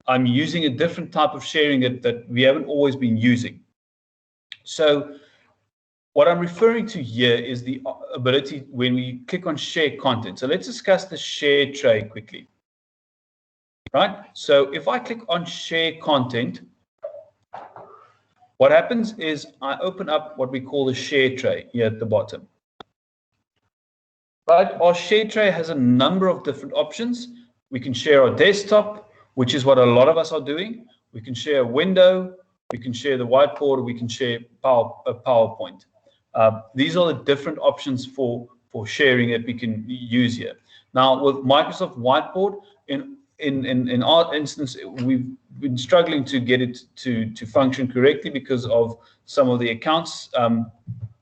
I'm using a different type of sharing that we haven't always been using. So what I'm referring to here is the ability when we click on share content. So let's discuss the share tray quickly. Right? So if I click on share content, what happens is I open up what we call the share tray here at the bottom. Right? Our share tray has a number of different options. We can share our desktop, which is what a lot of us are doing. We can share a window, we can share the whiteboard, we can share PowerPoint. These are the different options for sharing that we can use here. Now, with Microsoft Whiteboard, in our instance, we've been struggling to get it to function correctly because of some of the accounts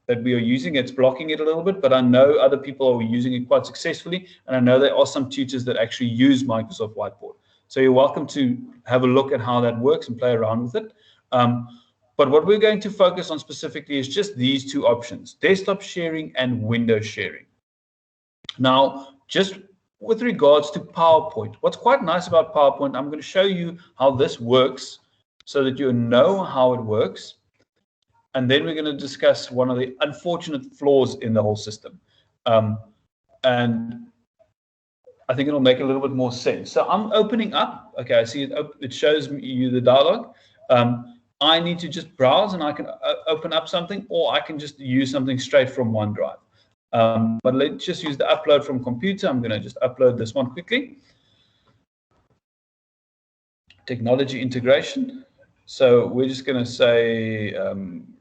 that we are using. It's blocking it a little bit, but I know other people are using it quite successfully, and I know there are some tutors that actually use Microsoft Whiteboard. So you're welcome to have a look at how that works and play around with it. But what we're going to focus on specifically is just these two options, desktop sharing and window sharing. Now, just with regards to PowerPoint, what's quite nice about PowerPoint, I'm going to show you how this works so that you know how it works. And then we're going to discuss one of the unfortunate flaws in the whole system. And I think it'll make a little bit more sense. So I'm opening up. Okay, I see it shows you the dialog. I need to just browse and I can open up something, or I can just use something straight from OneDrive. But let's just use the upload from computer. I'm going to just upload this one quickly. Technology integration. So we're just going to say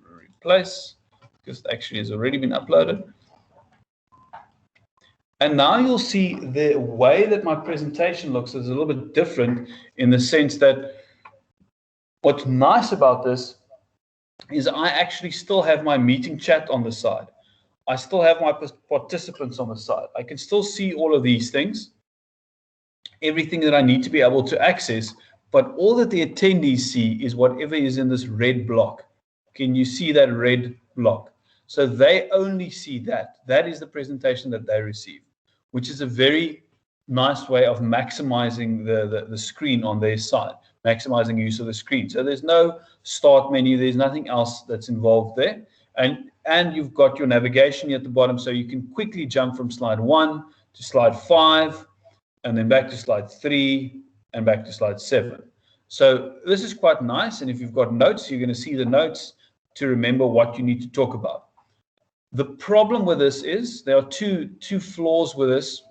replace, because it actually has already been uploaded. And now you'll see the way that my presentation looks is a little bit different, in the sense that what's nice about this is I actually still have my meeting chat on the side. I still have my participants on the side. I can still see all of these things, everything that I need to be able to access, but all that the attendees see is whatever is in this red block. Can you see that red block? So they only see that. That is the presentation that they receive, which is a very nice way of maximizing the screen on their side, maximizing use of the screen. So there's no start menu, there's nothing else that's involved there. And you've got your navigation at the bottom, so you can quickly jump from slide 1 to slide 5, and then back to slide 3, and back to slide 7. So this is quite nice, and if you've got notes, you're going to see the notes to remember what you need to talk about. The problem with this is there are two flaws with this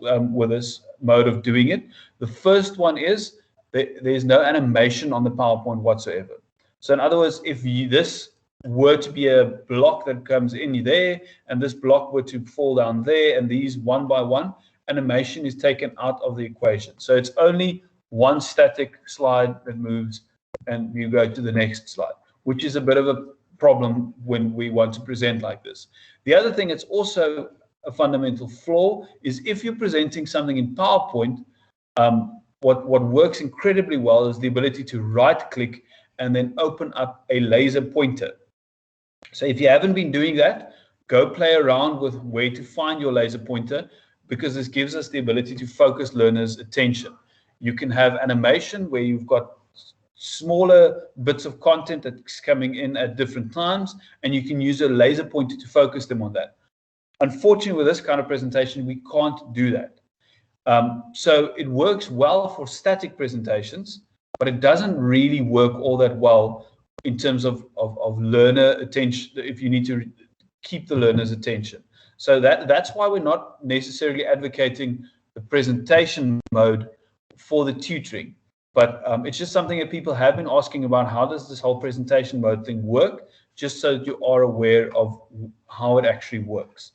mode of doing it. The first one is there's no animation on the PowerPoint whatsoever. So in other words, if this were to be a block that comes in there, and this block were to fall down there, and these one by one, animation is taken out of the equation. So it's only one static slide that moves, and you go to the next slide, which is a bit of a problem when we want to present like this. The other thing that's also a fundamental flaw is if you're presenting something in PowerPoint, what works incredibly well is the ability to right-click and then open up a laser pointer. So if you haven't been doing that, go play around with where to find your laser pointer, because this gives us the ability to focus learners' attention. You can have animation where you've got smaller bits of content that's coming in at different times, and you can use a laser pointer to focus them on that. Unfortunately, with this kind of presentation, we can't do that. So it works well for static presentations, but it doesn't really work all that well in terms of learner attention, if you need to keep the learner's attention. So that's why we're not necessarily advocating the presentation mode for the tutoring. But it's just something that people have been asking about. How does this whole presentation mode thing work? Just so that you are aware of how it actually works.